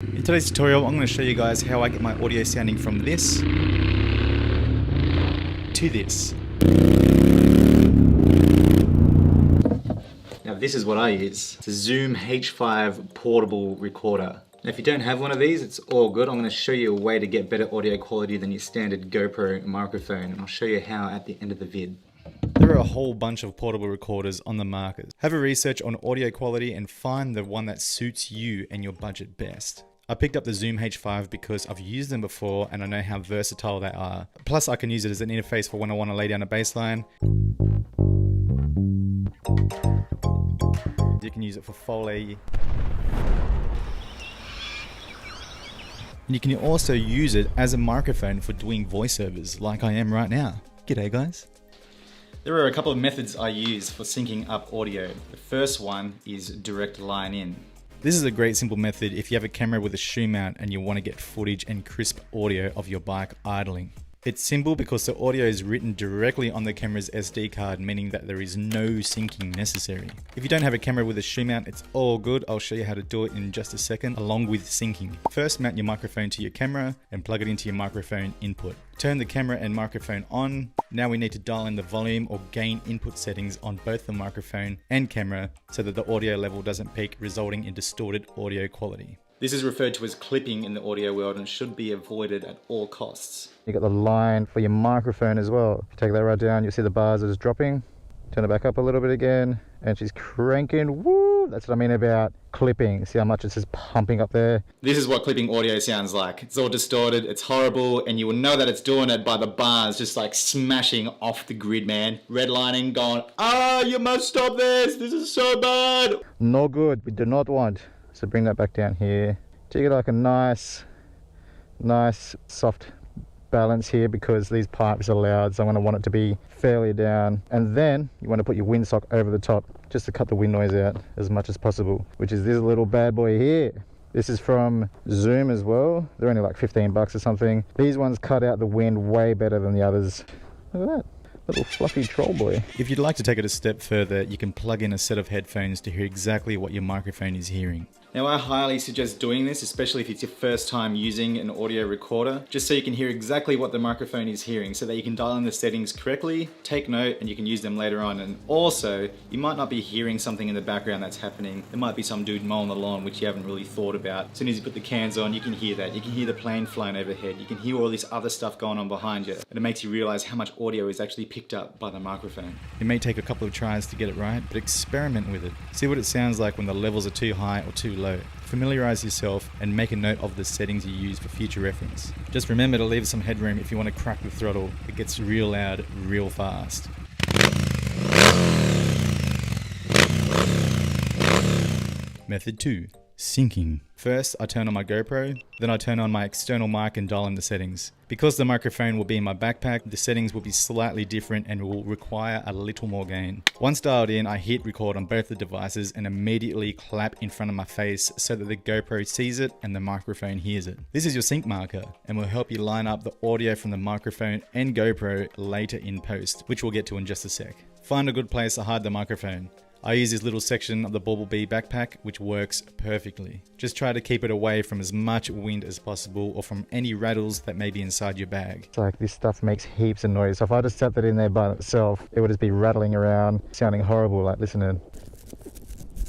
In today's tutorial, I'm going to show you guys how I get my audio sounding from this to this. Now this is what I use. It's a Zoom H5 portable recorder. Now if you don't have one of these, it's all good. I'm going to show you a way to get better audio quality than your standard GoPro microphone, and I'll show you how at the end of the vid. There are a whole bunch of portable recorders on the market. Have a research on audio quality and find the one that suits you and your budget best. I picked up the Zoom H5 because I've used them before and I know how versatile they are. Plus I can use it as an interface for when I want to lay down a bass line. You can use it for Foley. And you can also use it as a microphone for doing voiceovers like I am right now. G'day guys. There are a couple of methods I use for syncing up audio. The first one is direct line in. This is a great simple method if you have a camera with a shoe mount and you want to get footage and crisp audio of your bike idling. It's simple because the audio is written directly on the camera's SD card, meaning that there is no syncing necessary. If you don't have a camera with a shoe mount, it's all good. I'll show you how to do it in just a second, along with syncing. First, mount your microphone to your camera and plug it into your microphone input. Turn the camera and microphone on. Now we need to dial in the volume or gain input settings on both the microphone and camera so that the audio level doesn't peak, resulting in distorted audio quality. This is referred to as clipping in the audio world and should be avoided at all costs. You got the line for your microphone as well. If you take that right down, you'll see the bars is dropping. Turn it back up a little bit again, and she's cranking. Woo! That's what I mean about clipping. See how much it's just pumping up there? This is what clipping audio sounds like. It's all distorted, it's horrible, and you will know that it's doing it by the bars just like smashing off the grid, man. Redlining, going, you must stop this is so bad. No good, we do not want. So bring that back down here. So you get like a nice soft balance here because these pipes are loud, so I'm going to want it to be fairly down. And then you want to put your windsock over the top just to cut the wind noise out as much as possible, which is this little bad boy here. This is from Zoom as well. They're only like 15 bucks or something. These ones cut out the wind way better than the others. Look at that. Little fluffy troll boy. If you'd like to take it a step further, you can plug in a set of headphones to hear exactly what your microphone is hearing. Now I highly suggest doing this, especially if it's your first time using an audio recorder, just so you can hear exactly what the microphone is hearing so that you can dial in the settings correctly, take note, and you can use them later on. And also, you might not be hearing something in the background that's happening. There might be some dude mowing the lawn which you haven't really thought about. As soon as you put the cans on, you can hear that. You can hear the plane flying overhead. You can hear all this other stuff going on behind you. And it makes you realize how much audio is actually picked up by the microphone. It may take a couple of tries to get it right, but experiment with it. See what it sounds like when the levels are too high or too low. Familiarize yourself and make a note of the settings you use for future reference. Just remember to leave some headroom if you want to crack the throttle. It gets real loud real fast. Method 2. Syncing. First, I turn on my GoPro, then I turn on my external mic and dial in the settings. Because the microphone will be in my backpack, the settings will be slightly different and will require a little more gain. Once dialed in, I hit record on both the devices and immediately clap in front of my face so that the GoPro sees it and the microphone hears it. This is your sync marker and will help you line up the audio from the microphone and GoPro later in post, which we'll get to in just a sec. Find a good place to hide the microphone. I use this little section of the Bumblebee backpack, which works perfectly. Just try to keep it away from as much wind as possible or from any rattles that may be inside your bag. It's like this stuff makes heaps of noise. So if I just set that in there by itself, it would just be rattling around, sounding horrible. Like listen to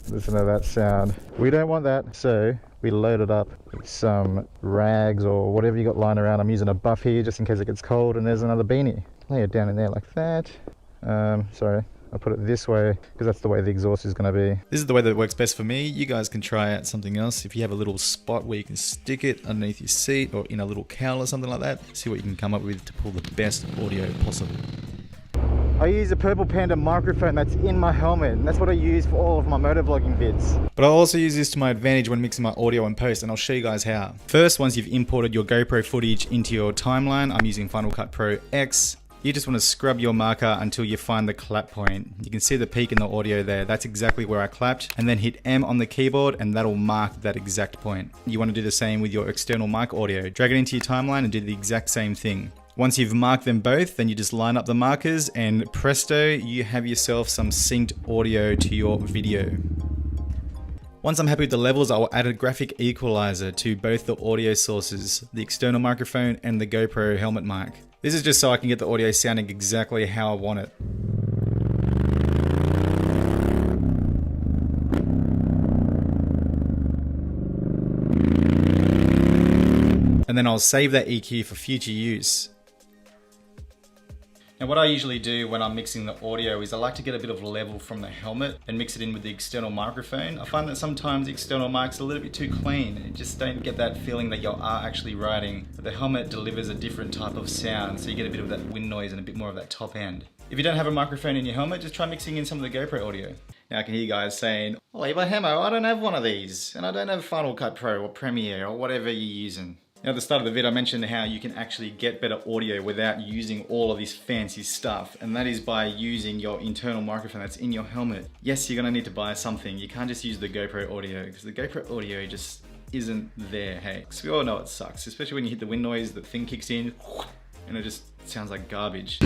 that sound. We don't want that, so we load it up with some rags or whatever you got lying around. I'm using a buff here just in case it gets cold, and there's another beanie. Lay it down in there like that. Sorry. I put it this way because that's the way the exhaust is going to be. This is the way that works best for me. You guys can try out something else. If you have a little spot where you can stick it underneath your seat or in a little cowl or something like that, see what you can come up with to pull the best audio possible. I use a purple Panda microphone that's in my helmet, and that's what I use for all of my motovlogging vids. But I also use this to my advantage when mixing my audio in post, and I'll show you guys how. First, once you've imported your GoPro footage into your timeline, I'm using Final Cut Pro X. You just want to scrub your marker until you find the clap point. You can see the peak in the audio there. That's exactly where I clapped. And then hit M on the keyboard and that'll mark that exact point. You want to do the same with your external mic audio. Drag it into your timeline and do the exact same thing. Once you've marked them both, then you just line up the markers and presto, you have yourself some synced audio to your video. Once I'm happy with the levels, I'll add a graphic equalizer to both the audio sources, the external microphone and the GoPro helmet mic. This is just so I can get the audio sounding exactly how I want it. And then I'll save that EQ for future use. Now what I usually do when I'm mixing the audio is I like to get a bit of level from the helmet and mix it in with the external microphone. I find that sometimes the external mic's a little bit too clean. You just don't get that feeling that you are actually riding. But the helmet delivers a different type of sound, so you get a bit of that wind noise and a bit more of that top end. If you don't have a microphone in your helmet, just try mixing in some of the GoPro audio. Now I can hear you guys saying, "Oh, but Hamo, I don't have one of these, and I don't have Final Cut Pro or Premiere or whatever you're using." Now at the start of the video I mentioned how you can actually get better audio without using all of this fancy stuff, and that is by using your internal microphone that's in your helmet. Yes, you're gonna need to buy something. You can't just use the GoPro audio because the GoPro audio just isn't there, hey. Because we all know it sucks, especially when you hit the wind noise, the thing kicks in and it just sounds like garbage.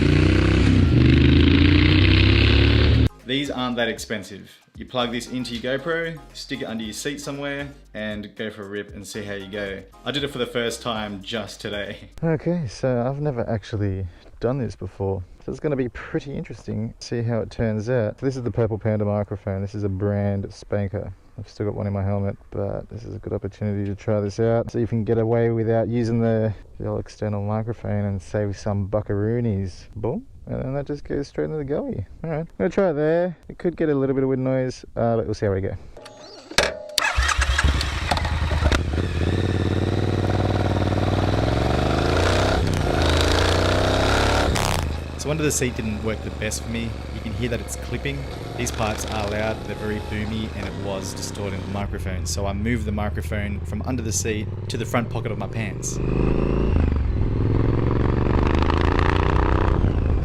These aren't that expensive. You plug this into your GoPro, stick it under your seat somewhere, and go for a rip and see how you go. I did it for the first time just today. Okay, so I've never actually done this before. So it's gonna be pretty interesting to see how it turns out. So this is the purple Panda microphone. This is a brand spanker. I've still got one in my helmet, but this is a good opportunity to try this out. See if you can get away without using the old external microphone and save some buckaroonies. Boom. And then that just goes straight into the gully. Alright, I'm gonna try it there. It could get a little bit of wind noise, but we'll see how we go. So under the seat didn't work the best for me. You can hear that it's clipping. These pipes are loud, they're very boomy, and it was distorting the microphone. So I moved the microphone from under the seat to the front pocket of my pants.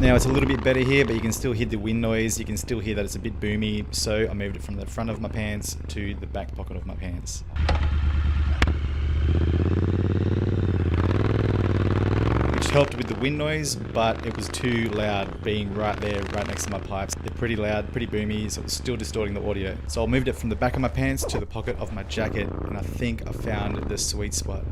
Now it's a little bit better here, but you can still hear the wind noise. You can still hear that it's a bit boomy. So I moved it from the front of my pants to the back pocket of my pants. Which helped with the wind noise, but it was too loud being right there, right next to my pipes. They're pretty loud, pretty boomy, so it was still distorting the audio. So I moved it from the back of my pants to the pocket of my jacket, and I think I found the sweet spot.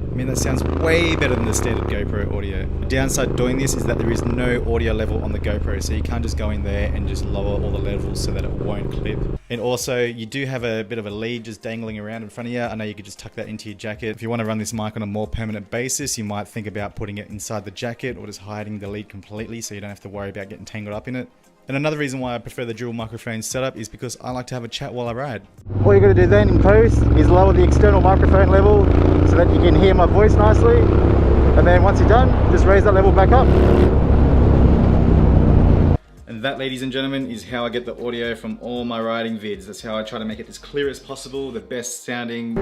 I mean, that sounds way better than the standard GoPro audio. The downside doing this is that there is no audio level on the GoPro, so you can't just go in there and just lower all the levels so that it won't clip. And also, you do have a bit of a lead just dangling around in front of you. I know you could just tuck that into your jacket. If you want to run this mic on a more permanent basis, you might think about putting it inside the jacket or just hiding the lead completely so you don't have to worry about getting tangled up in it. And another reason why I prefer the dual microphone setup is because I like to have a chat while I ride. What you're going to do then in post is lower the external microphone level so that you can hear my voice nicely. And then once you're done, just raise that level back up. And that, ladies and gentlemen, is how I get the audio from all my riding vids. That's how I try to make it as clear as possible, the best sounding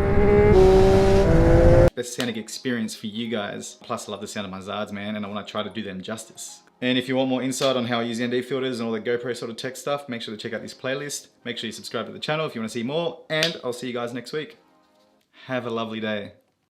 experience for you guys. Plus I love the sound of my Zards, man, and I want to try to do them justice. And if you want more insight on how I use ND filters and all the GoPro sort of tech stuff, make sure to check out this playlist. Make sure you subscribe to the channel if you want to see more, and I'll see you guys next week. Have a lovely day.